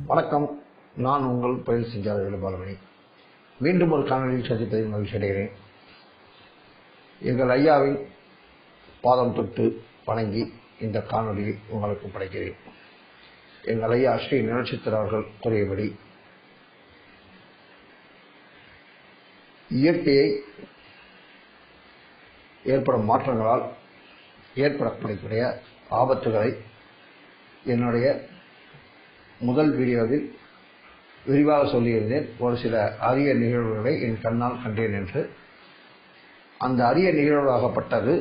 வணக்கம். நான் உங்கள் பயில் செஞ்சார் வேலுபாலமணி. மீண்டும் ஒரு காணொலியில் சந்திப்பதில் மகிழ்ச்சி அடைகிறேன். எங்கள் ஐயாவின் பாதம் தொட்டு வணங்கி இந்த காணொலியை உங்களுக்கு படைக்கிறேன். எங்கள் ஐயா ஸ்ரீ நிலச்சித்திர அவர்கள் கூறியபடி இயற்கையை ஏற்படும் மாற்றங்களால் ஏற்படக்கூடிய ஆபத்துகளை என்னுடைய முதல் வீடியோவில் விரிவாக சொல்லியிருந்தேன். ஒரு சில அரிய நிகழ்வுகளை என் கண்ணால் கண்டேன் என்று. அந்த அரிய நிகழ்வாகப்பட்டது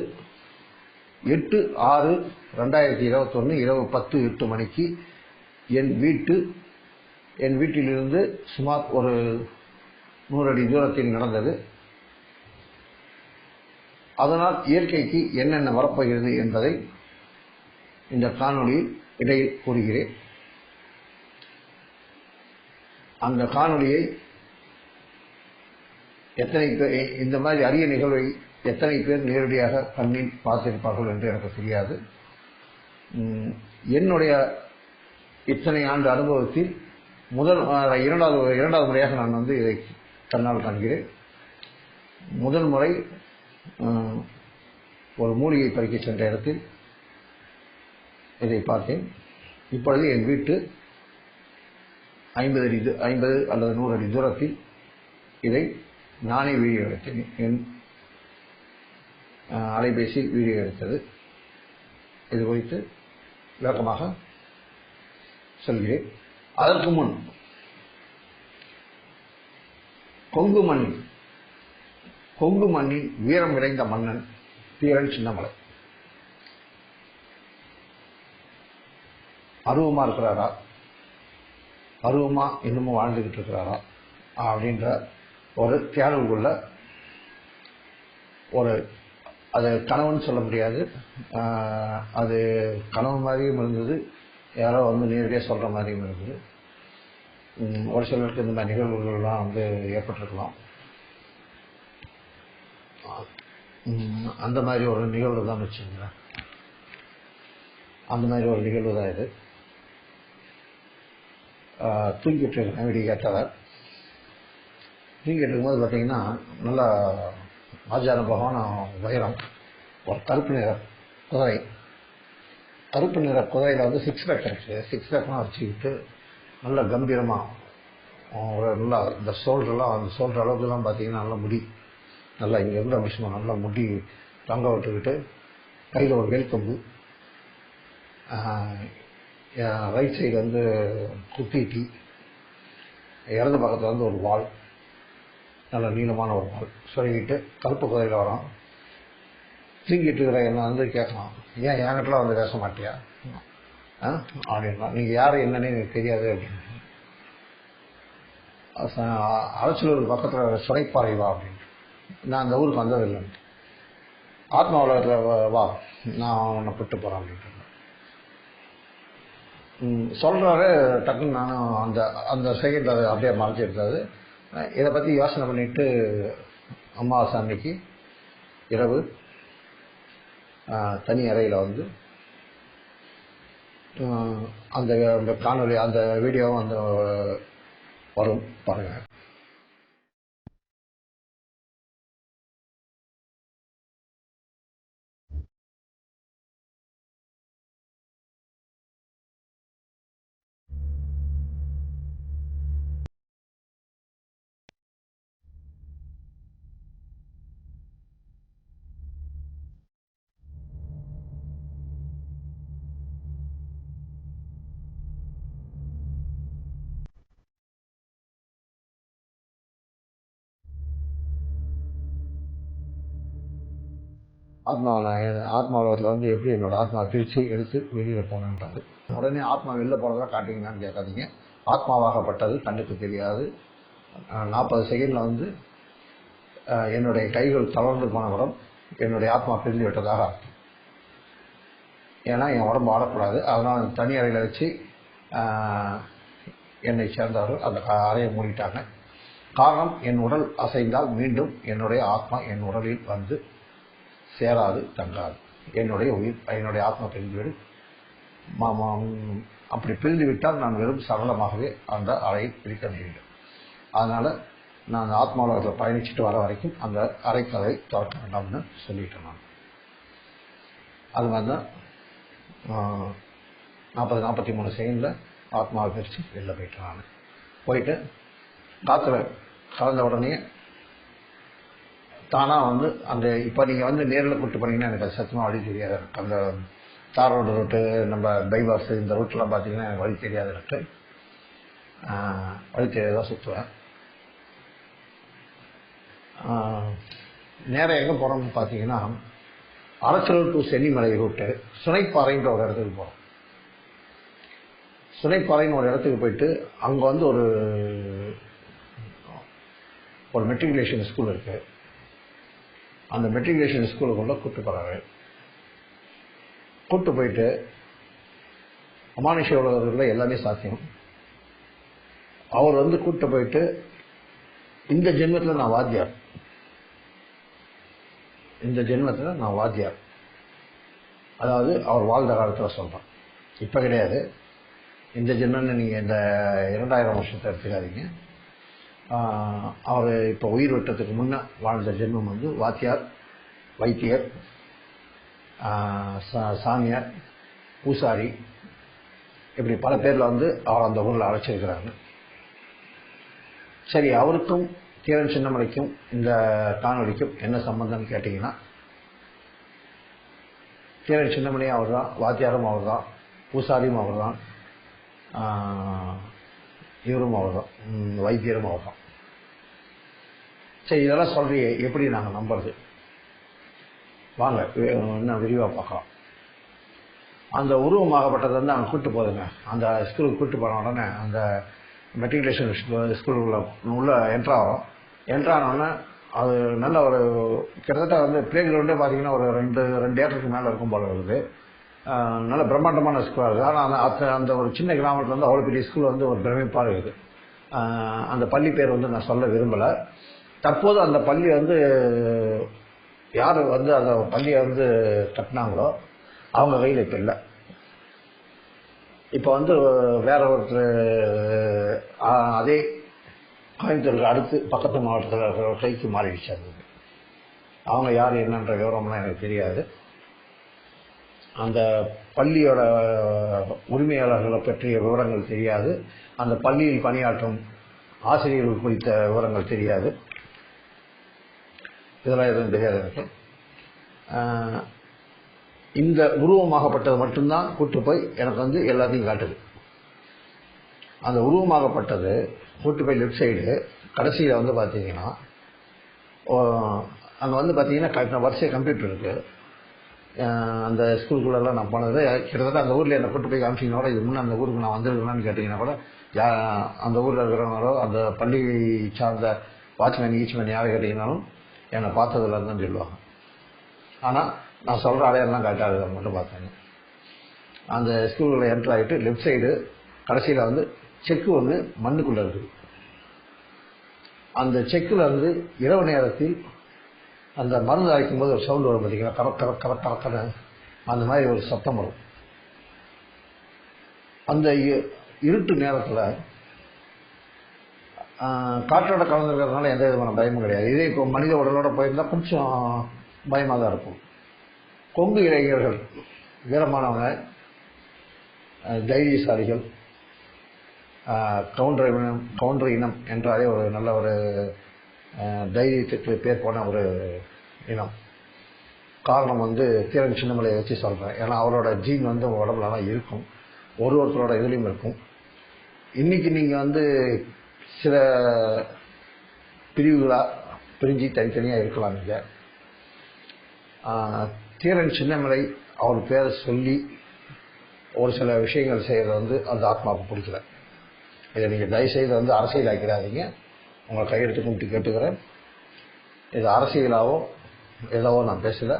8/6/2021 இரவு 10:08 மணிக்கு என் வீட்டிலிருந்து சுமார் ஒரு 100 அடி தூரத்தில் நடந்தது. அதனால் இயற்கைக்கு என்னென்ன வரப்போகிறது என்பதை இந்த காணொலியில் இடையில் கூறுகிறேன். அந்த காணொலியை எத்தனை பேர், இந்த மாதிரி அரிய நிகழ்வை எத்தனை பேர் நேரடியாக கண்ணில் பார்த்திருப்பார்கள் என்று எனக்கு தெரியாது. என்னுடைய இத்தனை ஆண்டு அனுபவத்தில் இரண்டாவது முறையாக நான் இதை கண்ணால் காண்கிறேன். முதல் முறை ஒரு மூலிகை பறிக்க சென்ற இடத்தில் இதை பார்த்தேன். இப்பொழுது என் வீட்டு 50 அல்லது 100 அடி தூரத்தில் இதை நானே வீடியோ எடுத்தேன். என் அலைபேசியில் வீடியோ எடுத்தது. இது குறித்து விளக்கமாக சொல்கிறேன். அதற்கு முன் கொங்கு மண்ணின் வீரம் நிறைந்த மன்னன் தீரன் சின்னமலை அருவமா இருக்கிறாரா, அருவமா இன்னமும் வாழ்ந்துகிட்டு இருக்கிறாரா அப்படின்ற ஒரு தேர்வுக்குள்ள அது கனவுன்னு சொல்ல முடியாது. அது கனவு மாதிரியும் இருந்தது, யாரோ நேரடியாக சொல்ற மாதிரியும் இருந்தது. ஒரு சிலருக்கு இந்த மாதிரி நிகழ்வுகள்லாம் ஏற்பட்டிருக்கலாம். அந்த மாதிரி ஒரு நிகழ்வு தான் வச்சுங்களேன். அந்த மாதிரி ஒரு நிகழ்வு தான் இது. தூங்கிட்டு இருக்கேன் விடிய கேட்டவர். தூங்கிட்டு இருக்கும்போது பார்த்தீங்கன்னா நல்லா ஆச்சார பகவான் வைரம், ஒரு கருப்பு நிற குதிரையில் 6 பேக் இருக்குது. 6 பேக்லாம் வச்சுக்கிட்டு நல்ல கம்பீரமாக ஒரு நல்லா இந்த ஷோல்டர்லாம், அந்த ஷோல்டர் அளவுக்குலாம் பார்த்தீங்கன்னா நல்லா முடி, நல்லா இங்கே இருந்த விஷயமா நல்லா முடி தொங்க விட்டுக்கிட்டு, கையில் ஒரு வேல்கம்பு, ரைட் சைடு குத்திட்டி, இடது பக்கத்தில் ஒரு வால், நல்ல நீளமான ஒரு வால் சொல்லிக்கிட்டு கருப்பு குதிரையில் வரோம். தூங்கிட்டு இருக்கிற என்ன கேட்கலாம், ஏன் என்கிட்டலாம் பேச மாட்டியா அப்படின்னா, நீங்கள் யார் என்னன்னு எனக்கு தெரியாது அப்படின்னு. அரசலூர் பக்கத்தில் சுரைப்பாறை வா அப்படின்னு. நான் அந்த ஊருக்கு வந்ததில்லை, ஆத்மா உலகத்தில் வா, நான் உன்னை விட்டு போகிறேன் அப்படின்ட்டு சொல்கிறாரு. டக்குன்னு நானும் அந்த செகண்ட் அதை அப்படியே மறைச்சிருக்காது. இதை பற்றி யோசனை பண்ணிட்டு அமாவாசை அன்னைக்கு இரவு தனி அறையில் அந்த காணொலி, அந்த வீடியோவும் வரும் பாருங்கள். ஆத்மா உலகத்தில் எப்படி என்னோட ஆத்மா பிரித்து எடுத்து வெளியில் போனேன்றாரு. உடனே ஆத்மா வெளில போனதெல்லாம் காட்டுவீங்கன்னு கேட்காதீங்க. ஆத்மாவாகப்பட்டது கண்ணுக்கு தெரியாது. 40 செகண்டில் என்னுடைய கைகள் தளர்ந்து போனவுடன் என்னுடைய ஆத்மா பிரிந்து விட்டதாக அர்த்தம். ஏன்னா என் உடம்பு ஆடக்கூடாது. அதனால் தனி அறையில் வச்சு என்னை சேர்ந்தவர்கள் அந்த அறையை மூடிட்டாங்க. காரணம், என் உடல் அசைந்தால் மீண்டும் என்னுடைய ஆத்மா என் உடலில் வந்து சேராது, தங்காது. என்னுடைய உயிர், என்னுடைய ஆத்மா பிரிந்துவிடும். அப்படி பிரிந்து விட்டால் நான் வெறும் சரளமாகவே அந்த அறையை பிரிக்க வேண்டும். அதனால் நான் ஆத்மா உலகத்தில் பயணிச்சுட்டு வர வரைக்கும் அந்த அறைக்கதை திறக்க வேண்டாம்னு சொல்லிட்டேன். நான் அது மாதிரி தான் 40-43 செகண்டில் ஆத்மாவை பிரித்து வெளில போயிட்டேன். நான் போயிட்டு காற்றுல கலந்த உடனே தானாக வந்து அந்த இப்போ நீங்கள் வந்து நேரில் கூப்பிட்டு போனீங்கன்னா எனக்கு அது சத்தியமாக வழி தெரியாது. அந்த தார் ரோடு ரூட்டு, நம்ம பைபாஸ், இந்த ரூட்லாம் பார்த்தீங்கன்னா எனக்கு வழி தெரியாத ரூட்டு, வழி தெரியாதான் சுற்றுவேன். நேரம் எங்கே போகிறோம்னு பார்த்தீங்கன்னா, அரசலூர் டு சென்னிமலை ரூட்டு சுனைப்பாறைன்ற ஒரு இடத்துக்கு போகிறோம். சுனைப்பாறைன்னு ஒரு இடத்துக்கு போயிட்டு அங்கே வந்து ஒரு மெட்ரிகுலேஷன் ஸ்கூல் இருக்குது. அந்த மெட்ரிகுலேஷன் ஸ்கூலுக்குள்ளே கூப்பிட்டு போகிறாரு. கூப்பிட்டு போயிட்டு அமானுஷ உலகத்தில் எல்லாமே சாத்தியம். அவர் வந்து கூப்பிட்டு போயிட்டு இந்த ஜென்மத்தில் நான் வாத்தியார், இந்த ஜென்மத்தில் நான் வாத்தியார், அதாவது அவர் வாழ்ந்த காலத்தில் சொல்கிறேன், இப்போ கிடையாது. இந்த ஜென்மன்னு நீங்கள் இந்த 2000 வருஷத்தை எடுத்துக்காதீங்க. அவர் இப்போ உயிர் விட்டதுக்கு முன்னே வாழ்ந்த ஜென்மம் வந்து வாத்தியார், வைத்தியர், சாமியார், பூசாரி, இப்படி பல பேரில் வந்து அவர் அந்த ஊரில் அழைச்சிருக்கிறாங்க. சரி, அவருக்கும் தீரன் சின்னமலைக்கும் இந்த காணொலிக்கும் என்ன சம்பந்தம்னு கேட்டிங்கன்னா, தீரன் சின்னமலையும் அவர் தான், வாத்தியாரும் அவர் தான், பூசாரியும் அவர் தான், இவரும் அவர் தான், வைத்தியரும் அவர் தான். சரி, இதெல்லாம் சொல்றியே, எப்படி நாங்கள் நம்புறது? வாங்க இன்னும் விரிவாக பார்க்கலாம். அந்த உருவமாகப்பட்டதை வந்து நாங்கள் கூப்பிட்டு போதுங்க. அந்த ஸ்கூலுக்கு கூப்பிட்டு போன உடனே அந்த மெட்ரிகுலேஷன் ஸ்கூலுக்குள்ள உள்ள என்ட்ரானோடனே அது நல்ல ஒரு கிட்டத்தட்ட வந்து பிளே கிரவுண்டே பார்த்தீங்கன்னா ஒரு 2 ஏக்கருக்கு மேலே இருக்கும் போல இருக்குது. நல்ல பிரம்மாண்டமான ஸ்கூலாக இருக்குது. ஆனால் அந்த ஒரு சின்ன கிராமத்தில் வந்து அவ்வளோ பெரிய ஸ்கூல் வந்து ஒரு பிரமிப்பாக இருக்குது. அந்த பள்ளி பேர் வந்து நான் சொல்ல விரும்பலை. தற்போது அந்த பள்ளி வந்து யார் வந்து அந்த பள்ளியை வந்து கட்டினாங்களோ அவங்க கையில் இப்போ இல்லை. இப்போ வந்து வேற ஒருத்தர் அதே கோயம்புத்தூருக்கு அடுத்து பக்கத்து மாவட்டத்தில் இருக்கிற கைக்கு மாறிடுச்சு. அது அவங்க யார் என்னன்ற விவரம்லாம் எனக்கு தெரியாது. அந்த பள்ளியோட உரிமையாளர்களை பற்றிய விவரங்கள் தெரியாது. அந்த பள்ளியில் பணியாற்றும் ஆசிரியர்கள் குறித்த விவரங்கள் தெரியாது. இதெல்லாம் எதுவும் தெரியாது எனக்கு. இந்த உருவமாகப்பட்டது மட்டும்தான் கூட்டு போய் எனக்கு வந்து எல்லாத்தையும் காட்டுது. அந்த உருவமாகப்பட்டது கூட்டு போய் லெஃப்ட் சைடு கடைசியில் வந்து பார்த்தீங்கன்னா, அங்கே வந்து பார்த்தீங்கன்னா வரிசை கம்ப்யூட்டர் இருக்குது. அந்த ஸ்கூலுக்குள்ளெல்லாம் நான் போனது கிட்டத்தட்ட அந்த ஊரில் என்னை கூட்டு போய் காமிச்சிங்கன்னா, இது முன்னே அந்த ஊருக்கு நான் வந்துருக்கேன்னு கேட்டிங்கன்னா கூட அந்த ஊரில் இருக்கிறவங்களோ அந்த பள்ளி சார்ந்த வாட்ச்மேன் ஈச்மேன் யாரை கேட்டிங்கனாலும் என்னை பார்த்ததில்லைன்னு தான் சொல்லுவாங்க. ஆனால் நான் சொல்கிற அடையாளம் கரெக்டாக மட்டும் பார்த்தாங்க. அந்த ஸ்கூலில் என்ட்ரு ஆகிட்டு லெஃப்ட் சைடு கடைசியில் வந்து செக்கு ஒன்று மண்ணுக்குள்ளே இருக்குது. அந்த செக்கில் வந்து இரவு நேரத்தில் அந்த மருந்து அரைக்கும் போது ஒரு சவுண்டு வரும் பார்த்தீங்கன்னா, கரக்கரை அந்த மாதிரி ஒரு சத்தம் வரும். அந்த இருட்டு நேரத்தில் காற்றோட கலந்துருக்கிறதுனால எந்த விதமான பயமும் கிடையாது. இதே இப்போ மனித உடலோட போயிருந்தால் கொஞ்சம் பயமாக தான் இருக்கும். கொங்கு இளைஞர்கள் வீரமானவங்க, தைரியசாலிகள், கவுண்டர் இனம் என்றாலே ஒரு நல்ல ஒரு தைரியத்துக்கு பேர் போன ஒரு இனம். காரணம் வந்து தீரன் சின்னமலையை வச்சு சொல்கிறேன். ஏன்னா அவரோட ஜீன் வந்து உடம்புலலாம் இருக்கும், ஒருத்தரோட இதுலேயும் இருக்கும். இன்றைக்கி நீங்கள் வந்து சில பிரிவுகளாக பிரிஞ்சு தனித்தனியாக இருக்கலாம். நீங்கள் தீரன் சின்னமலை அவர் பேரை சொல்லி ஒரு சில விஷயங்கள் செய்கிறது வந்து அந்த ஆத்மாவுக்கு பிடிக்கல. இதை நீங்கள் தயவுசெய்து வந்து அரசியல் ஆக்கிறாதீங்க. உங்களை கையெழுத்து கும்பிட்டு கேட்டுக்கிறேன். இது அரசியலாவோ ஏதாவோ நான் பேசலை.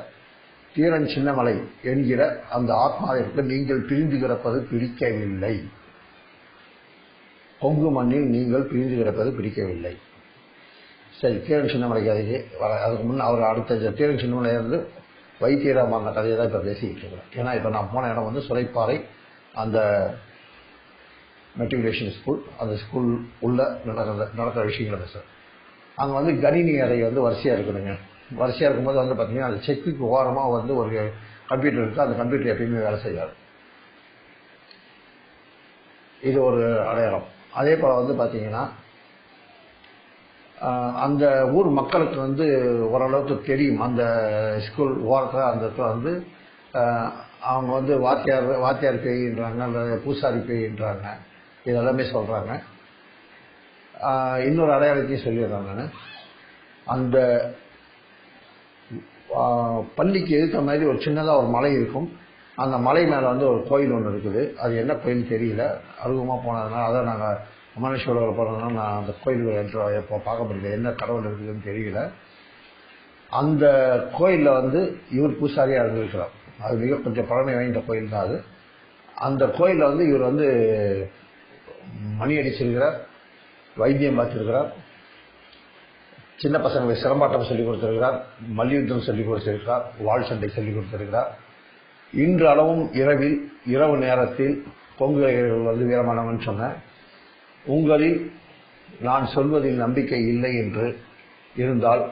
தீரன் சின்னமலை என்கிற அந்த ஆத்மாவிற்கு நீங்கள் பிரிந்து கிடப்பது பிடிக்கவில்லை. கொங்கு மண்ணில் நீங்கள் பிரிந்து கிடப்பது பிடிக்கவில்லை. சரி, தீரன் சின்னமலை கதைக்கு வர அதுக்கு முன்னே அவர் அடுத்த தீரன் சின்னமலையிலிருந்து வைத்தியராம் அந்த கதையை தான் இப்போ பேசிக்கிட்டு இருக்கிறேன். ஏன்னா இப்போ நான் போன இடம் வந்து சுரைப்பாறை அந்த மெட்ரிகுலேஷன் ஸ்கூல், அந்த ஸ்கூல் உள்ள நடக்கிற விஷயங்களை பேசுகிறேன். அங்கே வந்து கணினி அறை வந்து வரிசையாக இருக்குதுங்க. வரிசையாக இருக்கும்போது வந்து பார்த்தீங்கன்னா அந்த செக்குக்கு ஓரமாக வந்து ஒரு கம்ப்யூட்டர் இருக்குது. அந்த கம்ப்யூட்டர் எப்பயுமே வேலை செய்யாது. இது ஒரு அடையாளம். அதே போல் வந்து பார்த்தீங்கன்னா அந்த ஊர் மக்களுக்கு வந்து ஓரளவுக்கு தெரியும். அந்த ஸ்கூல் ஓரத்தில் அந்த இடத்துல வந்து அவங்க வந்து வாத்தியார் பேயின்றாங்க, அந்த பூசாரி பேயின்றாங்க, இதெல்லாமே சொல்கிறாங்க. இன்னொரு அடையாளத்தையும் சொல்லிடுறாங்க. நான் அந்த பள்ளிக்கு எதிர்த்த மாதிரி ஒரு சின்னதாக ஒரு மலை இருக்கும். அந்த மலை மேலே வந்து ஒரு கோயில் ஒன்று இருக்குது. அது என்ன கோயில் தெரியல. அருகமாக போனதுனால அதை நாங்கள் அமனேஸ்வரர் போனதுனால நான் அந்த கோயில்கள் என்று இப்போ பார்க்க முடியல. என்ன கடவுள் இருக்குதுன்னு தெரியல. அந்த கோயிலில் வந்து இவர் பூசாரியாக இருந்திருக்கிறார். அது மிக கொஞ்சம் பழமை வாய்ந்த கோயில் தான் அது. அந்த கோயிலில் வந்து இவர் வந்து மணி அடிச்சிருக்கிறார், வைத்தியம் பார்த்துருக்கிறார், சின்ன பசங்களுக்கு சிலம்பாட்டம் சொல்லிக் கொடுத்திருக்கிறார், மல்யுத்தம் சொல்லிக் கொடுத்திருக்கிறார், வாள் சண்டை சொல்லிக் கொடுத்திருக்கிறார். இன்று அளவும் இரவு நேரத்தில் கொங்குகள் வந்து வீரமானவன் சொன்ன உங்களில் நான் சொல்வதில் நம்பிக்கை இல்லை என்று இருந்தால்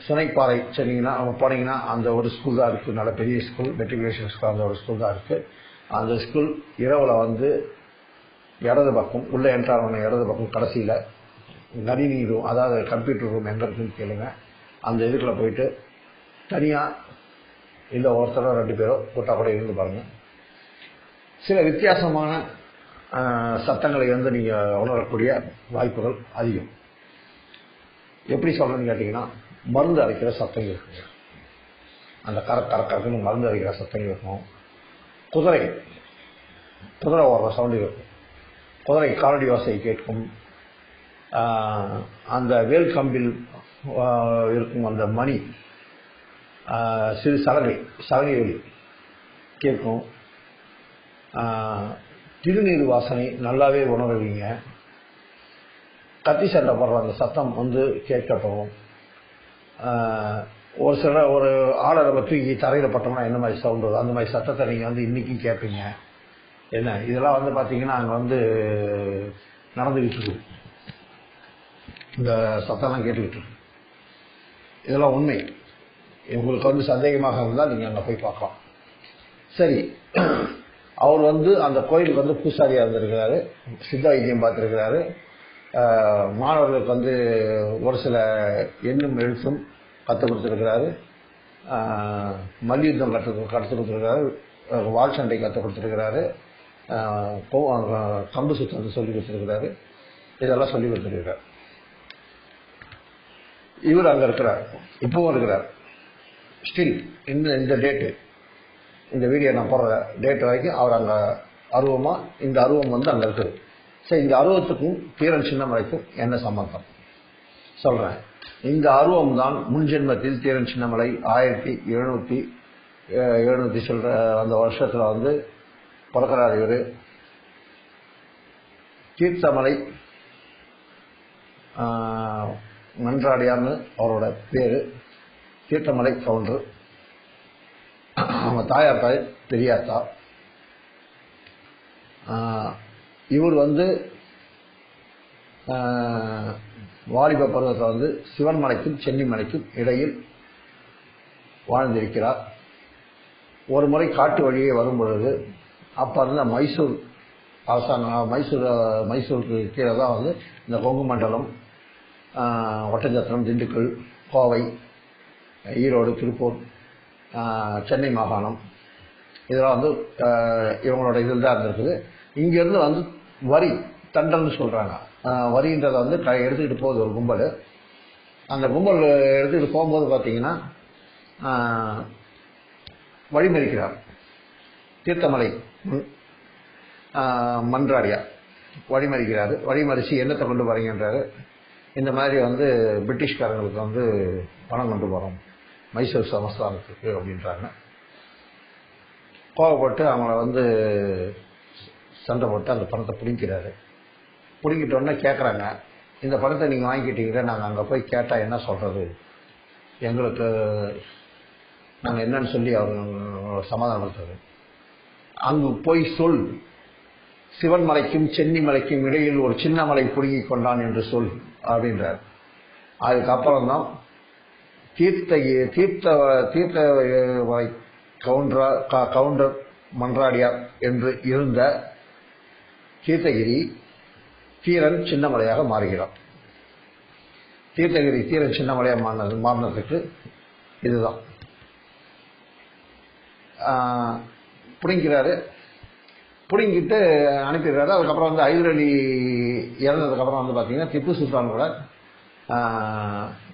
சுனைப்பாறை சொன்னீங்கன்னா போனீங்கன்னா அந்த ஒரு ஸ்கூல் தான் இருக்குது. நல்ல பெரிய ஸ்கூல், மெட்ரிகுலேஷன் ஸ்கூல், அந்த ஒரு ஸ்கூல் தான் இருக்குது. அந்த ஸ்கூல் இரவில் வந்து இடது பக்கம் உள்ளே என்ட்ரான இடது பக்கம் கடைசியில் கணினி ரூம், அதாவது கம்ப்யூட்டர் ரூம் எங்கே இருக்குன்னு கேளுங்க. அந்த இதுக்குள்ள போயிட்டு தனியாக இல்லை ஒருத்தரோ 2 பேரோ கூட்டா கூட இருந்து பாருங்கள். சில வித்தியாசமான சத்தங்களை வந்து நீங்கள் உணரக்கூடிய வாய்ப்புகள் அதிகம். எப்படி சொல்கிறேன்னு கேட்டிங்கன்னா, மருந்து அரைக்கிற சத்தம் இருக்குங்க. அந்த கரக்குன்னு மருந்து அரைக்கிற சத்தம் இருக்கும். குதிரை ஓடுற சவுண்டு இருக்கும். குதிரை காலடி வாசை கேட்கும். அந்த வேல் கம்பில் இருக்கும் அந்த மணி, சிறு சலகை ஒலி கேட்கும். திருநீர் வாசனை நல்லாவே உணர்வீங்க. கத்தி சண்டை போடுற அந்த சத்தம் வந்து கேட்கப்படும். ஒரு ஆளை நம்ம தூக்கி தரையில் பட்டோம்னா என்ன மாதிரி சவுண்ட் வரும், அந்த மாதிரி சத்தத்தை நீங்கள் வந்து இன்றைக்கும் கேட்பீங்க. என்ன இதெல்லாம் வந்து பார்த்தீங்கன்னா அங்கே வந்து நடந்துக்கிட்டு இருக்குது. இந்த சத்தம்லாம் கேட்டுக்கிட்டு இருக்கு. இதெல்லாம் உண்மை. உங்களுக்கு வந்து சந்தேகமாக இருந்தால் நீங்கள் அங்கே போய் பார்க்கலாம். சரி, அவர் வந்து அந்த கோயிலுக்கு வந்து பூசாரியாக இருந்திருக்கிறாரு, சித்த வைத்தியம் பார்த்துருக்கிறாரு. மாணவர்களுக்கு வந்து ஒரு சில எண்ணும் எழுத்தும் கற்றுக் கொடுத்துருக்கிறாரு, மல்யுத்தம் கற்றுக் கொடுத்துருக்கிறாரு, வாள் சண்டை கற்றுக் கொடுத்துருக்கிறாரு, கம்பு சுத்தத்தை சொல்லி கொடுத்துருக்கிறாரு. இதெல்லாம் சொல்லி கொடுத்துருக்கிறார். இவர் அங்கே இருக்கிறார், இப்பவும் இருக்கிறார். ஸ்டில் இந்த டேட்டு, இந்த வீடியோ நான் போடுற டேட் வரைக்கும் அவர் அங்கே அருவமாக, இந்த அருவம் வந்து அங்கே இருக்குது. சரி, இந்த அருவத்துக்கும் தீரன் சின்னமலைக்கும் என்ன சம்பந்தம் சொல்கிறேன். இந்த அருவம் தான் முன்ஜென்மத்தில் தீரன் சின்னமலை 1770 சொல்கிற அந்த வருஷத்தில் வந்து பிறக்கிறார். இவர் தீர்த்தமலை மன்றாடியார்னு அவரோட பேர். தீர்த்தமலை கவுண்டர். அவங்க தாயார் தாய் பெரியாத்தா. இவர் வந்து வாலிப பருவத்தில் வந்து சிவன்மலைக்கும் சென்னிமலைக்கும் இடையில் வாழ்ந்திருக்கிறார். ஒரு முறை காட்டு வழியே வரும் பொழுது அப்போ இருந்த மைசூர் அரசாங்கம், மைசூருக்கு கீழே தான் வந்து இந்த கொங்கு மண்டலம், ஒட்டஞ்சத்திரம், திண்டுக்கல், கோவை, ஈரோடு, திருப்பூர், சென்னை மாகாணம், இதெல்லாம் வந்து இவங்களோட இதில் தான் இருந்திருக்குது. இங்கேருந்து வந்து வரி தண்டல்னு சொல்கிறாங்க. வரின்றதை வந்து எடுத்துக்கிட்டு போகுது ஒரு கும்பல். அந்த கும்பல் எடுத்துக்கிட்டு போகும்போது பார்த்தீங்கன்னா வழிமறிக்கிறார். தீர்த்தமலை மன்றாடியா வழிமறிக்கிறாரு. வழிமறிச்சு என்னத்தை கொண்டு வரீங்கன்றாரு. இந்த மாதிரி வந்து பிரிட்டிஷ்காரங்களுக்கு வந்து பணம் கொண்டு போகிறோம் மைசூர் சமஸ்தானத்துக்கு அப்படின்றாங்க. கோவப்பட்டு அவங்கள வந்து சண்டை போட்டு அந்த பணத்தை பிடிக்கிறாரு. பிடிக்கிட்டோன்னே கேட்குறாங்க, இந்த பணத்தை நீங்கள் வாங்கிக்கிட்டீங்க, நாங்கள் அங்கே போய் கேட்டால் என்ன சொல்கிறது, எங்களுக்கு நாங்கள் என்னன்னு சொல்லி அவர் சமாதானப்படுத்துறது. அங்கு போய் சொல், சிவன் மலைக்கும் சென்னி மலைக்கும் இடையில் ஒரு சின்ன மலை பிடுங்கி கொண்டான் என்று சொல் அப்படின்றார். அதுக்கப்புறம் தான் தீர்த்த கவுண்டர் மன்றாடியார் என்று இருந்த தீர்த்தகிரி தீரன் சின்னமலையாக மாறுகிறார். தீர்த்தகிரி தீரன் சின்னமலையாக மாறினதுக்கு இதுதான் பிடிங்கிறாரு. பிடிங்கிட்டு அனுப்பிடுறாரு. அதுக்கப்புறம் வந்து ஹைதர் அலி இறந்ததுக்கப்புறம் வந்து பார்த்தீங்கன்னா திப்பு சுல்தான் கூட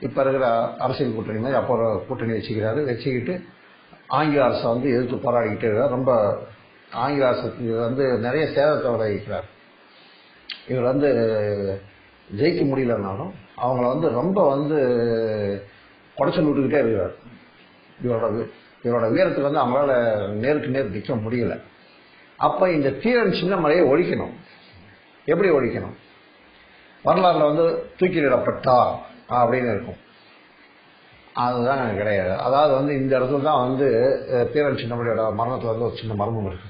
இப்போ இருக்கிற அரசியல் கூட்டணி மாதிரி அப்போ கூட்டணி வச்சுக்கிட்டு ஆங்கில அரசை வந்து எதிர்த்து போராடிக்கிட்டே இருக்கிறார். ரொம்ப ஆங்கில அரசுக்கு வந்து நிறைய சேதத்தை விளைவிக்கிறார். இவர் வந்து ஜெயிக்க முடியலன்னாலும் அவங்கள வந்து ரொம்ப வந்து குடைச்சல் விட்டுக்கிட்டே இருக்கிறார். இவரோட வீரத்துக்கு வந்து அவங்களால நேருக்கு நேர் நிற்க முடியல. அப்போ இந்த தீரன் சின்னமலையை ஒழிக்கணும். எப்படி ஒழிக்கணும்? வரலாறுல வந்து தூக்கிலிடப்பட்டார் அப்படின்னு இருக்கும். அதுதான் கிடையாது. அதாவது வந்து இந்த இடத்துல தான் வந்து தீரன் சின்னமலையோட மரணத்தில் வந்து ஒரு சின்ன மர்மம் இருக்கு.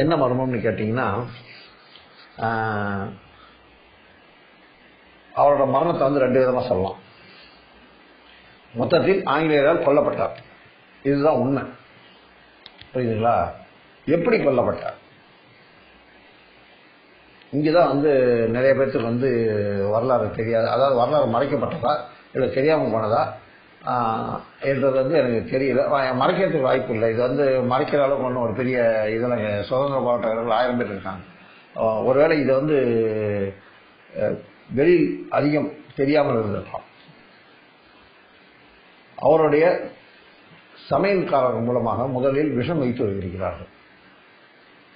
என்ன மர்மம்னு கேட்டிங்கன்னா, அவரோட மரணத்தை வந்து 2 விதமாக சொல்லலாம். மொத்தத்தில் ஆங்கிலேயரால் கொல்லப்பட்டார், இதுதான் உண்மை. புரியுதுங்களா? எப்படி கொல்லப்பட்டார்? இங்கேதான் வந்து நிறைய பேர்த்துக்கு வந்து வரலாறு தெரியாது. அதாவது வரலாறு மறைக்கப்பட்டதா இல்லை தெரியாமல் போனதா என்றது வந்து எனக்கு தெரியல. மறைக்கிறதுக்கு வாய்ப்பு இல்லை. இது வந்து மறைக்கிற அளவுக்கு ஒன்றும் ஒரு பெரிய இதில் சுதந்திர போராட்டங்கள் 1000 பேர் இருக்காங்க. ஒருவேளை இதை வந்து வெளியில் அதிகம் தெரியாமல் இருந்திருக்கலாம். அவருடைய சமையல்காரர் மூலமாக முதலில் விஷம் வைத்து வருகிறார்கள்.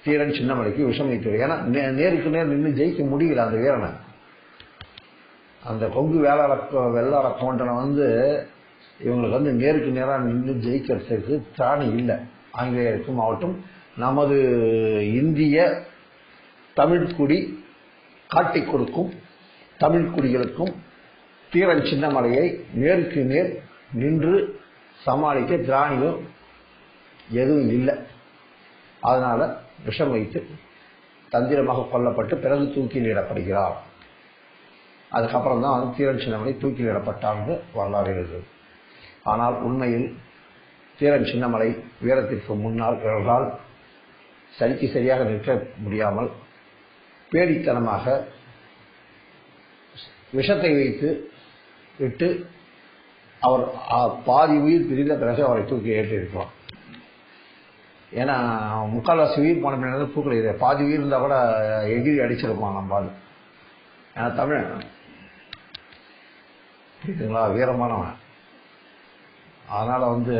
தீரன் சின்னமலைக்கு விஷம் வைத்து, ஏன்னா நேருக்கு நேர் நின்று ஜெயிக்க முடியல அந்த வீரனை. அந்த கொங்கு வெள்ளாள கவுண்டனை வந்து இவங்களுக்கு வந்து நேருக்கு நேராக நின்று ஜெயிக்கிறதுக்கு திராணி இல்லை. ஆங்கிலேயருக்கும் ஆகட்டும், நமது இந்திய தமிழ்குடி காட்டி கொடுக்கும் தமிழ்குடிகளுக்கும் தீரன் சின்னமலையை நேருக்கு நேர் நின்று சமாளிக்க திராணியும் எதுவும் இல்லை. அதனால விஷம் வைத்து தந்திரமாக கொல்லப்பட்டு பிறகு தூக்கிலிடப்படுகிறார். அதுக்கப்புறம் தான் வந்து தீரன் சின்னமலை தூக்கிலிடப்பட்டார்னு வரலாறு எழுது. ஆனால் உண்மையில் தீரன் சின்னமலை வீரத்திற்கு முன்னால் இவர்களால் சரிக்கு சரியாக நிற்க முடியாமல் பேடித்தனமாக விஷத்தை வைத்து விட்டு அவர் பாதி உயிர் பிரிந்த பிறகு அவரை தூக்கி ஏற்றிருக்கலாம். ஏன்னா முக்கால்வாசி உயிர் போன பின்னாடி தூக்கல, பாதி உயிர் இருந்தால் கூட எகிரி அடிச்சிருப்பான் நம்ம பால். ஏன்னா தமிழ் புரியுதுங்களா, வீரமானவன். அதனால வந்து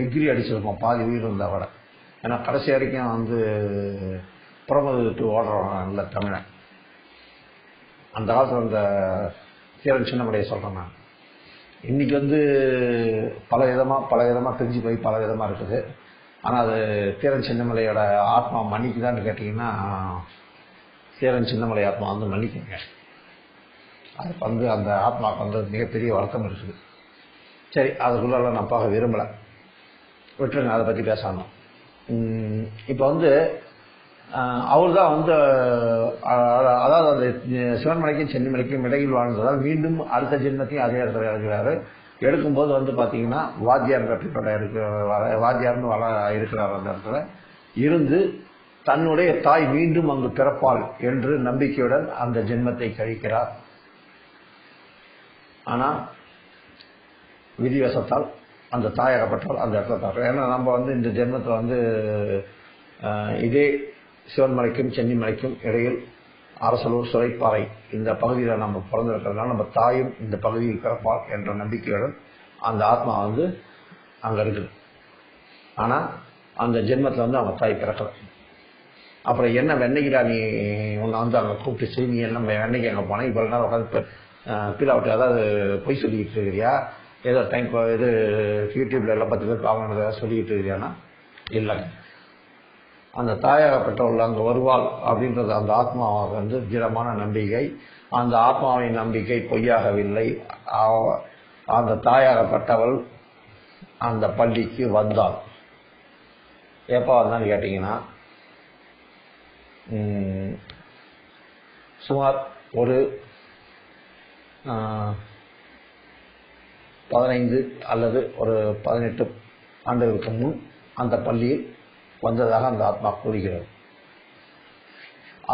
எகிரி அடிச்சிருப்பான் பாதி உயிர் இருந்தால் கூட. ஏன்னா கடைசி வரைக்கும் வந்து புறமதுட்டு ஓடுறவன் இல்லை தமிழன். அந்த காலத்தில் அந்த தீரன் சின்னமலையை சொல்கிறேன் நான். இன்னைக்கு வந்து பல விதமாக பிரிஞ்சு போய் பல விதமாக இருக்குது. ஆனால் அது தீரன் சின்னமலையோட ஆத்மா மன்னிக்குதான்னு கேட்டிங்கன்னா, தீரன் சின்னமலை ஆத்மா வந்து மன்னிக்குங்க. அதுக்கு வந்து அந்த ஆத்மாவுக்கு வந்து மிகப்பெரிய வருத்தம் இருக்குது. சரி, அதுக்குள்ளெல்லாம் நான் பார்க்க விரும்பலை, விட்டுருங்க, அதை பற்றி பேசணும். இப்போ வந்து அவர் தான் வந்து அதாவது அந்த சிவன்மலைக்கும் சென்னிமலைக்கும் இடையில் வாழ்ந்ததால் மீண்டும் அடுத்த ஜென்மத்தையும் அதே இடத்துல இருக்கிறாரு. எடுக்கும்போது வந்து பார்த்தீங்கன்னா வாத்தியார் கட்டிலோட வாத்தியார்னு இருக்கிறார். அந்த இடத்துல இருந்து தன்னுடைய தாய் மீண்டும் அங்கு பிறப்பாள் என்று நம்பிக்கையுடன் அந்த ஜென்மத்தை கழிக்கிறார். ஆனால் விதிவசத்தால் அந்த தாயகப்பட்டால் அந்த இடத்துல பார்க்குறோம். ஏன்னா நம்ம வந்து இந்த ஜென்மத்தில் வந்து இதே சிவன்மலைக்கும் சென்னிமலைக்கும் இடையில் அரசலூர் சுரைப்பாறை இந்த பகுதியில் நம்ம பிறந்திருக்கிறதுனால நம்ம தாயும் இந்த பகுதியில் பிறப்பாள் என்ற நம்பிக்கையுடன் அந்த ஆத்மா வந்து அங்கே இருக்குது. ஆனால் அந்த ஜென்மத்தில் வந்து அவங்க தாய் பிறக்கலை. அப்புறம் என்ன வெண்ணைக்கிடா நீ உன்னை வந்து அங்கே கூப்பிட்டு நீ என்ன வெண்ணைக்கு அங்கே போனேன், இவ்வளோ நேரம் உட்காந்து பீலாவிட்டு அதாவது பொய் சொல்லிக்கிட்டு இருக்கிறியா, ஏதோ டைம் இது யூடியூப்ல எல்லாம் 10 பேர் பாவனை சொல்லிக்கிட்டு இருக்கிறியானா இல்லைங்க. அந்த தாயாகப்பட்டவள் அங்கே வருவாள் அப்படின்றது அந்த ஆத்மாவாக வந்து திடமான நம்பிக்கை. அந்த ஆத்மாவின் நம்பிக்கை பொய்யாகவில்லை. அந்த தாயாகப்பட்டவள் அந்த பள்ளிக்கு வந்தாள். எப்போ வந்தான்னு கேட்டிங்கன்னா, சுமார் ஒரு 15 அல்லது ஒரு 18 ஆண்டுகளுக்கு முன் அந்த பள்ளியில் வந்ததாக அந்த ஆத்மா கூறுகிறது.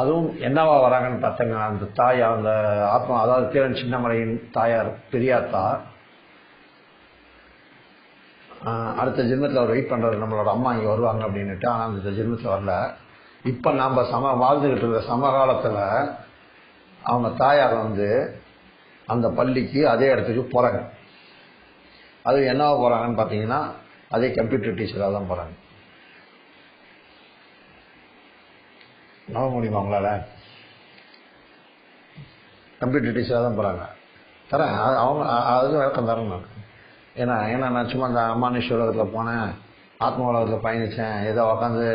அதுவும் என்னவா வராங்கன்னு பார்த்தீங்கன்னா, அந்த தாய், அந்த ஆத்மா, அதாவது தீரன் சின்னமலையின் தாயார் பெரியாத்தா அடுத்த ஜென்மத்தில் அவர் வெயிட் பண்ணுறாரு, நம்மளோட அம்மா இங்கே வருவாங்க அப்படின்னுட்டு. ஆனால் அந்த ஜென்மத்தில் வரல. இப்போ நாம் வாழ்ந்துக்கிட்டு இருக்கிற சமகாலத்தில் அவங்க தாயார் அந்த பள்ளிக்கு அதே இடத்துக்கு போகிறாங்க. அது என்னவா போகிறாங்கன்னு பார்த்தீங்கன்னா, அதே கம்ப்யூட்டர் டீச்சராக தான் போகிறாங்க. நம்ப முடியுமா உங்களால்? கம்ப்யூட்டர் டீச்சராக தான் போகிறாங்க. தரேன், அவங்க அதுக்கு விளக்கம் தரேன் நான். ஏன்னா நான் சும்மா அந்த அமானுஷ உலகத்தில் போனேன், ஆத்ம உலகத்தில் பயணித்தேன், ஏதோ உட்காந்து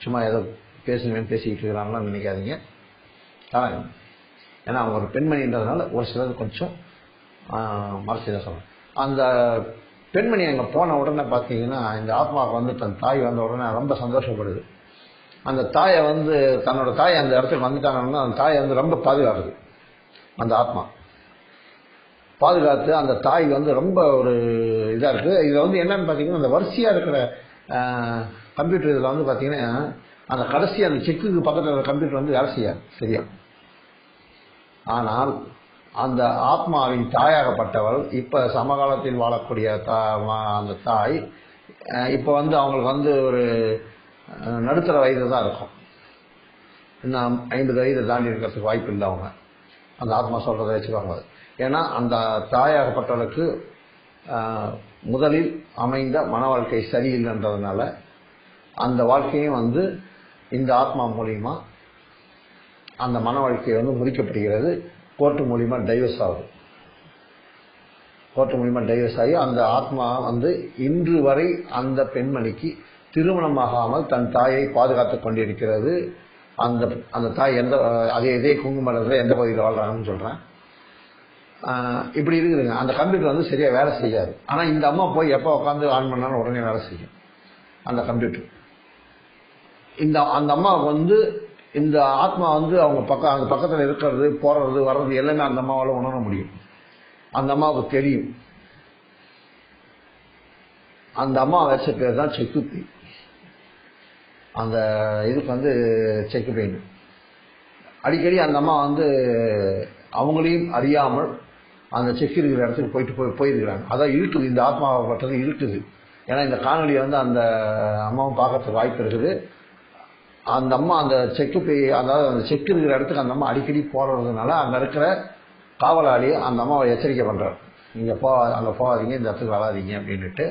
சும்மா ஏதோ பேசிக்கிட்டு இருக்கிறாங்களான்னு நினைக்காதீங்க. தரேன். ஏன்னா அவங்க ஒரு பெண்மணின்றதுனால ஒரு சிலது கொஞ்சம் மறைச்சி தான் சொல்லுவேன். அந்த பெண்மணி அங்கே போன உடனே பார்த்தீங்கன்னா, இந்த ஆத்மாவுக்கு தன் தாய் வந்த உடனே ரொம்ப சந்தோஷப்படுது. அந்த தாயை தன்னோட தாய் அந்த இடத்துக்கு வந்துட்டாங்கன்னா அந்த தாயை ரொம்ப பாதுகாக்குது. அந்த ஆத்மா பாதுகாத்து அந்த தாய் ரொம்ப ஒரு இதாக இருக்குது. இதில் என்னன்னு பார்த்தீங்கன்னா, அந்த வரிசையாக இருக்கிற கம்ப்யூட்டர் இதில் பார்த்தீங்கன்னா, அந்த கடைசி அந்த செக்குக்கு பக்கத்தில் இருக்கிற கம்ப்யூட்டர் வேலை செய்யாது சரியா. ஆனால் அந்த ஆத்மாவின் தாயாகப்பட்டவள் இப்போ சமகாலத்தில் வாழக்கூடிய அந்த தாய் இப்போ அவங்களுக்கு ஒரு நடுத்தர வயது தான் இருக்கும். இன்னும் 50 வயது தாண்டி இருக்கிறதுக்கு வாய்ப்பு இல்லை. அவங்க அந்த ஆத்மா சொல்கிறத வச்சுக்குவாங்க. ஏன்னா அந்த தாயாகப்பட்டவளுக்கு முதலில் அமைந்த மன வாழ்க்கை சரியில்லைன்றதுனால அந்த வாழ்க்கையும் இந்த ஆத்மா மூலிமா அந்த மன வாழ்க்கை முடிக்கப்படுகிறது. கோர்ட்டு மூலிமா டைவர்ஸ் ஆகுது. கோர்ட்டு மூலிமா டைவர்ஸ் ஆகி அந்த ஆத்மா இன்று வரை அந்த பெண்மணிக்கு திருமணமாகாமல் தன் தாயை பாதுகாத்து கொண்டிருக்கிறது. அந்த தாய் அதே குங்குமலத்தில் எந்த பகுதியில் வாழ்றாங்கன்னு சொல்கிறேன். இப்படி இருக்குதுங்க. அந்த கம்ப்யூட்டர் சரியாக வேலை செய்யாது. ஆனால் இந்த அம்மா போய் எப்போ உட்காந்து ஆன் பண்ணாலும் உடனே வேலை செய்யும் அந்த கம்ப்யூட்டர். அந்த அம்மாவுக்கு இந்த ஆத்மா அவங்க அந்த பக்கத்தில் இருக்கிறது, போகிறது, வர்றது எல்லாமே அந்த அம்மாவால் உணர முடியும். அந்த அம்மாவுக்கு தெரியும். அந்த அம்மா வச்ச பேர் தான் செக்குப்பி. அந்த இதுக்கு செக்கு பெயின். அடிக்கடி அந்த அம்மா அவங்களையும் அறியாமல் அந்த செக் இருக்கிற இடத்துக்கு போயிருக்கிறாங்க. அதான் இழுக்குது, இந்த ஆத்மாவப்பட்டது இழுக்குது. ஏன்னா இந்த காணொலியை அந்த அம்மாவும் பார்க்கறதுக்கு வாய்ப்பு இருக்குது. அந்த அம்மா அந்த செக்கு அதாவது அந்த செக் இருக்கிற இடத்துக்கு அந்த அம்மா அடிக்கடி போடுறதுனால அங்கே இருக்கிற காவலாளி அந்த அம்மாவை எச்சரிக்கை பண்ணுறாரு, நீங்கள் அங்கே போகாதீங்க, இந்த இடத்துக்கு வராதிங்க அப்படின்ட்டு.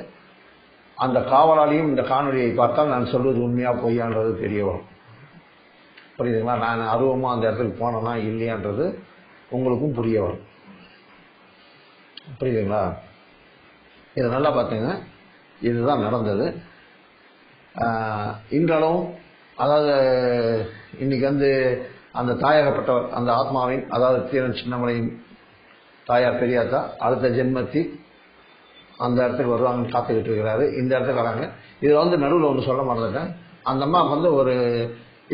அந்த காவலாளியும் இந்த காணொலியை பார்த்தால் நான் சொல்வது உண்மையாக பொய்யான்றது தெரிய வரும். புரியுதுங்களா? நான் அருவமாக அந்த இடத்துக்கு போனேன்னா இல்லையான்றது உங்களுக்கும் புரிய வரும். புரியுதுங்களா? இதை நல்லா பார்த்தீங்க. இதுதான் நடந்தது. இன்றளவும் அதாவது இன்னைக்கு அந்த தாயாகப்பட்டவர் அந்த ஆத்மாவின், அதாவது தீரன் சின்னமலையின் தாயார் பெரியாத்தா அடுத்த ஜென்மத்தில் அந்த இடத்துக்கு வருவாங்கன்னு காத்துக்கிட்டு இருக்கிறாரு. இந்த இடத்துக்கு வராங்க. இதில் நடுவில் ஒன்று சொல்ல மறந்துட்டேன். அந்த அம்மாவுக்கு ஒரு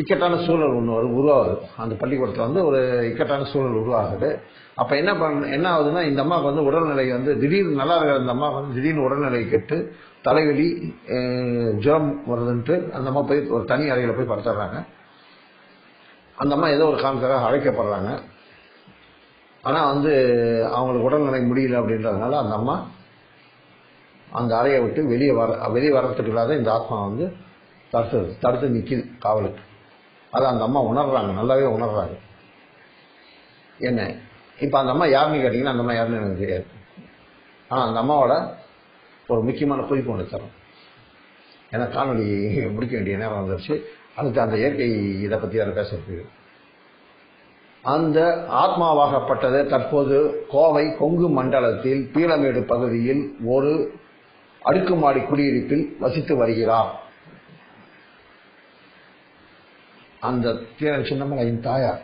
இக்கட்டான சூழல் ஒன்று உருவாகுது. அந்த பள்ளிக்கூடத்தில் ஒரு இக்கட்டான சூழல் உருவாகுது. அப்போ என்ன ஆகுதுன்னா, இந்த அம்மாவுக்கு உடல்நிலை திடீர்னு நல்லா இருக்கிற அந்த அம்மாவுக்கு திடீர்னு உடல்நிலை கெட்டு தலைவலி, ஜுரம் வருதுன்ட்டு அந்த அம்மா போய் ஒரு தனி அறையில் போய் படுத்துடுறாங்க. அந்த அம்மா ஏதோ ஒரு காரணத்துக்காக அழைக்கப்படுறாங்க. ஆனால் அவங்களுக்கு உடல்நிலை முடியல அப்படின்றதுனால அந்த அம்மா அந்த அறையை விட்டு வெளியே வரத்துக்கு இல்லாத இந்த ஆத்மா தடுத்து நிற்கிது காவலுக்கு. அதை அந்த அம்மா உணர்றாங்க, நல்லாவே உணர்றாங்க. என்ன இப்போ அந்த அம்மா யாருன்னு கேட்டிங்கன்னா, அந்த அம்மா யாருன்னு எனக்கு தெரியாது. ஆனால் அந்த அம்மாவோட ஒரு முக்கியமான குறிப்பு ஒன்று தரும். ஏன்னா காணொலி முடிக்க வேண்டிய நேரம் வந்துருச்சு. அதுக்கு அந்த இயற்கை இதை பற்றி அதை பேசுறது. அந்த ஆத்மாவாகப்பட்டது தற்போது கோவை கொங்கு மண்டலத்தில் பீளமேடு பகுதியில் ஒரு அடுக்குமாடி குடியிருப்பில் வசித்து வருகிறார். அந்த தீரன் சின்னமலையின் தாயார்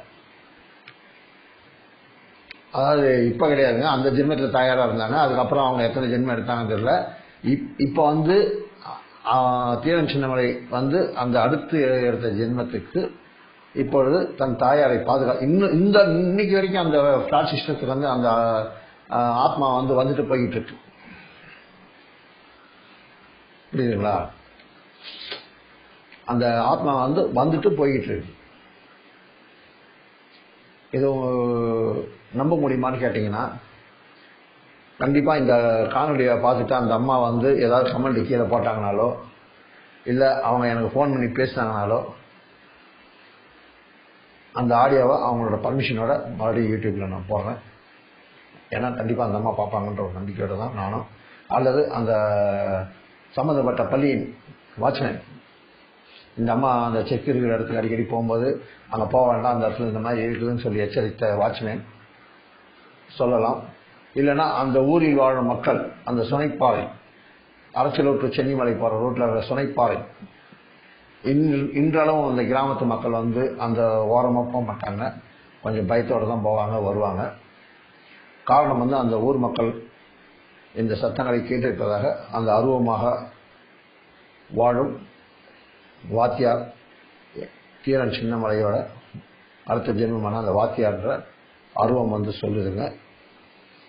அதாவது இப்போ கிடையாதுங்க, அந்த ஜென்மத்தில் தாயாராக இருந்தாங்க. அதுக்கப்புறம் அவங்க எத்தனை ஜென்மம் எடுத்தாங்கன்னு தெரியல. இப்போ வந்து தீரன் சின்னமலை வந்து அந்த அடுத்து எடுத்த ஜென்மத்துக்கு இப்பொழுது தன் தாயாரை இன்னும் இன்னைக்கு வரைக்கும் அந்த பிளாட் சிஸ்டத்துக்கு வந்து அந்த ஆத்மா வந்து வந்துட்டு போய்கிட்டு இருக்கு. புரியுதுங்களா? அந்த ஆத்மா வந்து வந்துட்டு போய்கிட்டு இருக்கு. இது நம்ப முடியுமான்னு கேட்டீங்கன்னா, கண்டிப்பா இந்த காணொலியை பார்த்துட்டு அந்த அம்மா வந்து ஏதாவது கமெண்ட் கீழே போட்டாங்கனாலோ, இல்லை அவங்க எனக்கு ஃபோன் பண்ணி பேசினாங்கனாலோ, அந்த ஆடியோவை அவங்களோட பர்மிஷனோட மறுபடியும் யூடியூப்ல நான் போடுறேன். ஏன்னா கண்டிப்பா அந்த அம்மா பார்ப்பாங்கன்ற ஒரு நம்பிக்கையோட தான் நானும், அல்லது அந்த சம்மந்தப்பட்ட பள்ளியின் வாட்ச்மேன், இந்த அம்மா அந்த செக் இருக்கிற இடத்துக்கு அடிக்கடி போகும்போது அங்கே போக வேண்டாம், அந்த இடத்துல இந்த மாதிரி இருக்குதுன்னு சொல்லி எச்சரித்த வாட்ச்மேன் சொல்லலாம். இல்லைன்னா அந்த ஊரில் வாழும் மக்கள், அந்த சுனைப்பாறை, அரசலூர் டு சென்னிமலை போகிற ரோட்டில் இருக்கிற சுனைப்பாறை, இன்றளவும் அந்த கிராமத்து மக்கள் வந்து அந்த ஓரமாக போக மாட்டாங்க, கொஞ்சம் பயத்தோடு தான் போவாங்க வருவாங்க. காரணம் வந்து அந்த ஊர் மக்கள் இந்த சத்தங்களை கேட்டிருப்பதாக அந்த அருவமாக வாழும் வாத்தியார் தீரன் சின்னமலையோட அடுத்த ஜென்மமான அந்த வாத்தியார்ன்ற அருவம் வந்து சொல்லுதுங்க.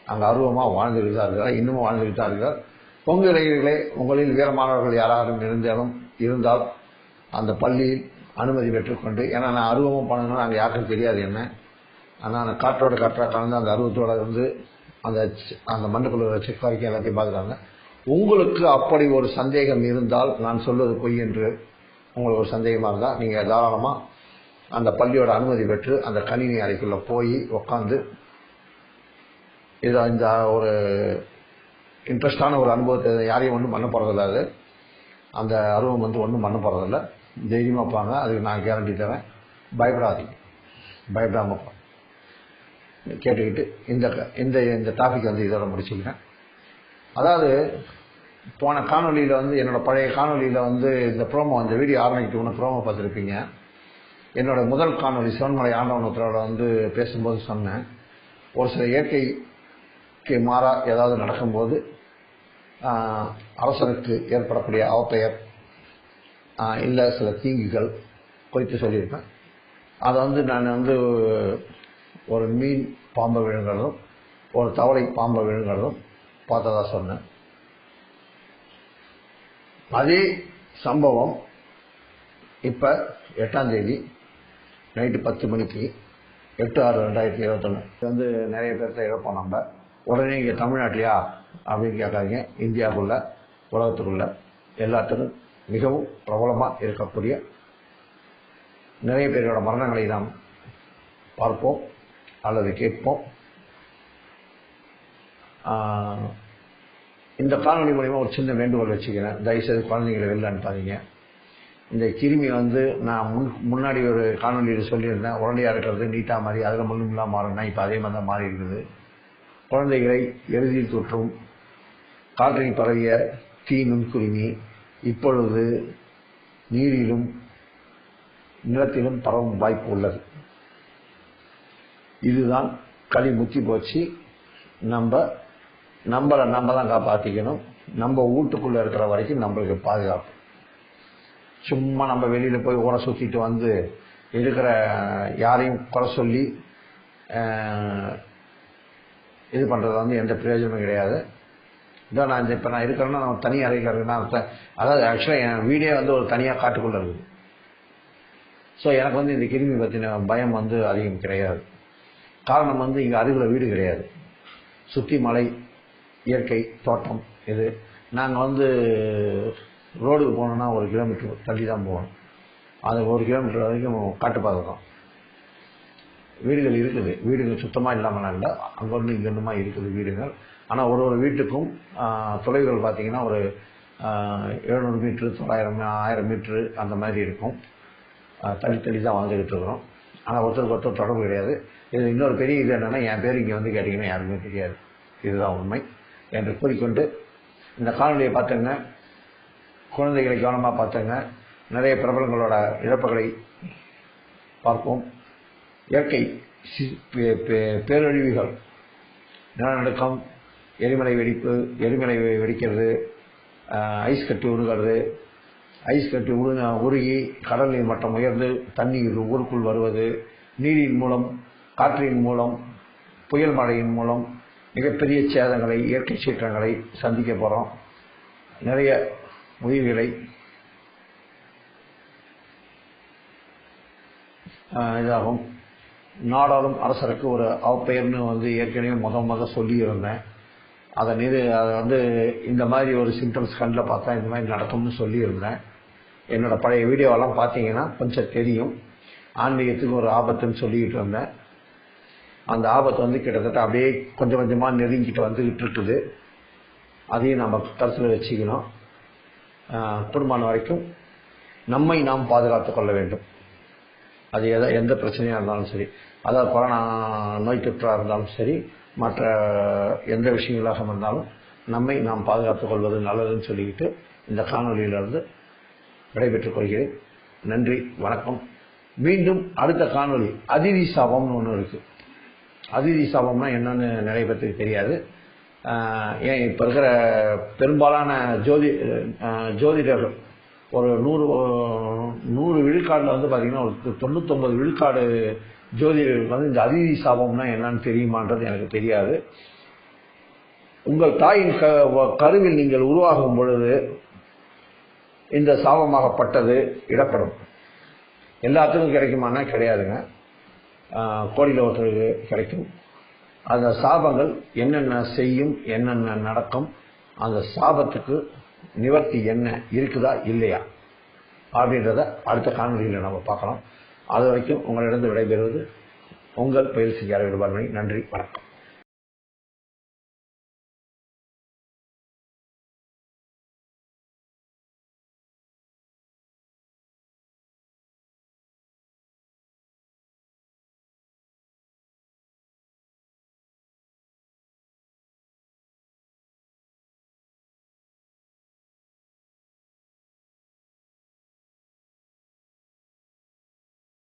அங்கே அருவமாக வாழ்ந்துகிட்டு தான் இருக்கிறார், இன்னமும் வாழ்ந்துகிட்டு தான் இருக்கிறார். பொங்கு இளைஞர்களே, உங்களில் வீரமானவர்கள் யாராரும் இருந்தால் அந்த பள்ளியில் அனுமதி பெற்றுக்கொண்டு, ஏன்னா நான் அருவமும் பண்ணணும்னு அங்கே யாருக்கும் தெரியாது என்ன, ஆனால் அந்த காற்றோட காற்றாக கலந்து அந்த அருவத்தோட வந்து அந்த மண்ணுக்குள்ள செக் வரைக்கும் எல்லாத்தையும் பார்க்குறாங்க. உங்களுக்கு அப்படி ஒரு சந்தேகம் இருந்தால், நான் சொல்வது பொய் என்று உங்களுக்கு ஒரு சந்தேகமாக இருந்தால், நீங்கள் தாராளமாக அந்த பள்ளியோட அனுமதி பெற்று அந்த கணினி அறைக்குள்ளே போய் உட்காந்து இதை இந்த ஒரு இன்ட்ரெஸ்டான ஒரு அனுபவத்தை யாரையும் ஒன்றும் பண்ண போகிறதில்ல. அது அந்த அருவம் வந்து ஒன்றும் பண்ண போகிறதில்ல. தைரியமாக போங்க, அதுக்கு நான் கேரண்டி தரேன். பயப்படாதீங்க, பயப்படாமல் கேட்டுக்கிட்டு இந்த இந்த டாபிக் வந்து இதோட முடிச்சுக்கிறேன். அதாவது போன காணொலியில் வந்து என்னோட பழைய காணொலியில் வந்து இந்த ப்ரோமோ, அந்த வீடியோ ஆரம்பிக்கிட்டு ப்ரோமோ பார்த்துருப்பீங்க. என்னோட முதல் காணொலி சிவன்மலை ஆண்டவனத்தோட வந்து பேசும்போது சொன்னேன், ஒரு சில இயற்கைக்கு மாறா ஏதாவது நடக்கும்போது அரசனுக்கு ஏற்படக்கூடிய அவப்பெயர் இல்லை சில தீங்குகள் குறித்து சொல்லியிருப்பேன். அதை வந்து நான் வந்து ஒரு மீன் பாம்பை விழுங்கிறதும் ஒரு தவளை பாம்பை விழுங்கிறதும் பார்த்ததா சொன்னேன். அதே சம்பவம் இப்போ 8ஆம் தேதி நைட்டு 10 மணிக்கு 8/6/2021 வந்து நிறைய பேர்த்த இழப்போம். நம்ம உடனே இங்கே தமிழ்நாட்டிலையா அப்படின்னு கேட்காதீங்க, இந்தியாவுக்குள்ள உலகத்துக்குள்ள எல்லாத்துக்கும் மிகவும் பிரபலமாக இருக்கக்கூடிய நிறைய பேரோட மரணங்களை நாம் பார்ப்போம் அல்லது கேட்போம். இந்த காணொலி மூலிமா ஒரு சின்ன வேண்டுகோள் வச்சுக்கிறேன், தயவுசெய்து குழந்தைங்களை வெளில அனுப்பாதீங்க. இந்த கிருமி வந்து நான் முன்னாடி ஒரு காணொலியில் சொல்லியிருந்தேன், உடனடியாக இருக்கிறது நீட்டாக மாறி அதில் முள்ளுமெல்லாம் மாறினா இப்போ அதே மாதிரி தான் மாறி இருக்குது. குழந்தைகளை எருதில் தொற்றும் காற்றில் பரவிய தீ நுண்குருமி இப்பொழுது நீரிலும் நிலத்திலும் பரவும் வாய்ப்பு உள்ளது. இதுதான் களி முத்தி போச்சு. நம்மளை நம்ம தான் காப்பாற்றிக்கணும். நம்ம வீட்டுக்குள்ளே இருக்கிற வரைக்கும் நம்மளுக்கு பாதுகாப்பு. சும்மா நம்ம வெளியில் போய் ஊரை சுற்றிட்டு வந்து இருக்கிற யாரையும் குறை சொல்லி இது பண்ணுறது வந்து எந்த பிரயோஜனமும் கிடையாது. இதோ நான் இப்போ நான் இருக்கிறேன்னா நான் தனி அறையில் இருக்கேன்னா, அதாவது ஆக்சுவலாக என் வீடே வந்து ஒரு தனியாக காட்டுக்குள்ளே இருக்குது. ஸோ எனக்கு வந்து இந்த கிருமி பற்றின பயம் வந்து அதிகம் கிடையாது. காரணம் வந்து இங்கே அருகில் வீடு கிடையாது, சுற்றி மலை, இயற்கை தோட்டம். இது நாங்கள் வந்து ரோடுக்கு போனோம்னா 1 கிலோமீட்டர் தள்ளி தான் போகணும். அது 1 கிலோமீட்டர் வரைக்கும் காட்டுப்பாதை தான். வீடுகள் இருக்குது, வீடுகள் சுத்தமாக இல்லாமல் இல்லை, அங்கொன்று இங்கொன்றுமா இருக்குது வீடுகள். ஆனால் ஒரு வீட்டுக்கும் தொலைவுகள் பார்த்தீங்கன்னா ஒரு 700 மீட்ரு 900 1000 மீட்ரு அந்த மாதிரி இருக்கும். தள்ளி தான் வாழ்ந்துக்கிட்டு இருக்கிறோம். ஆனால் ஒருத்தருக்கு தொடர்பு கிடையாது. இது இன்னொரு பெரிய இது என்னென்னா, என் பேர் இங்கே வந்து கேட்டிங்கன்னா யாருக்குமே தெரியாது. இதுதான் உண்மை என்று கூறிக்கொண்டு இந்த காணொலியை பார்த்துங்க, குழந்தைகளை கவனமாக பார்த்துங்க. நிறைய பிரபலங்களோட இழப்புகளை பார்ப்போம். இயற்கை பேரழிவுகள் நிலநடுக்கம், எரிமலை வெடிப்பு, எரிமலை வெடிக்கிறது, ஐஸ் கட்டி உருகிறது, ஐஸ் கட்டி உருகி கடல் நீர் மட்டம் உயர்ந்து தண்ணீர் ஊருக்குள் வருவது, நீரின் மூலம், காற்றின் மூலம், புயல் மழையின் மூலம் மிகப்பெரிய சேதங்களை, இயற்கை சீற்றங்களை சந்திக்க போகிறோம். நிறைய உயிர்களை இதாகும். நாடாளும் அரசருக்கு ஒரு அவப்பெயர்னு ஏற்கனவே முத சொல்லியிருந்தேன். அதை இந்த மாதிரி ஒரு சிம்டம்ஸ் கண்ணில் பார்த்தா இந்த மாதிரி நடக்கும்னு சொல்லியிருந்தேன். என்னோட பழைய வீடியோவெல்லாம் பார்த்தீங்கன்னா கொஞ்சம் தெரியும். ஆன்மீகத்துக்கு ஒரு ஆபத்துன்னு சொல்லிக்கிட்டு இருந்தேன். அந்த ஆபத்து கிட்டத்தட்ட அப்படியே கொஞ்சம் கொஞ்சமாக நெருங்கிட்டு வந்துக்கிட்டு இருக்குது. அதையும் நம்ம கருத்தில் வச்சுக்கணும். குடும்பம் வரைக்கும் நம்மை நாம் பாதுகாத்து கொள்ள வேண்டும். அது எந்த பிரச்சனையாக இருந்தாலும் சரி, அதாவது கொரோனா நோய் தொற்றாக இருந்தாலும் சரி, மற்ற எந்த விஷயங்களாக இருந்தாலும் நம்மை நாம் பாதுகாத்துக் கொள்வது நல்லதுன்னு சொல்லிக்கிட்டு இந்த காணொலியிலிருந்து விடைபெற்றுக் கொள்கிறேன். நன்றி, வணக்கம். மீண்டும் அடுத்த காணொலி அதிதி சாபம்னு ஒன்று இருக்குது. அதிதி சாபம்னா என்னன்னு நிறைய பேருக்கு தெரியாது. ஏன் இப்போ இருக்கிற பெரும்பாலான ஜோதிடர்கள் ஒரு 100 விழுக்காடில் பார்த்தீங்கன்னா ஒரு 99 விழுக்காடு ஜோதிடர்கள் இந்த அதிதி சாபம்னா என்னன்னு தெரியுமான்றது எனக்கு தெரியாது. உங்கள் தாயின் கருவில் நீங்கள் உருவாகும் பொழுது இந்த சாபமாகப்பட்டது இடப்படும். எல்லாத்துக்கும் கிடைக்குமானா கிடையாதுங்க. கோடியில் ஒருத்தருக்கு கிடைக்கும். அந்த சாபங்கள் என்னென்ன செய்யும், என்னென்ன நடக்கும், அந்த சாபத்துக்கு நிவர்த்தி என்ன இருக்குதா இல்லையா அப்படின்றத அடுத்த காணொலியில் நம்ம பார்க்கலாம். அது வரைக்கும் உங்களிடம் விடைபெறுவது உங்கள் பயிற்சி அரவிந்த் பால்மணி. நன்றி, வணக்கம்.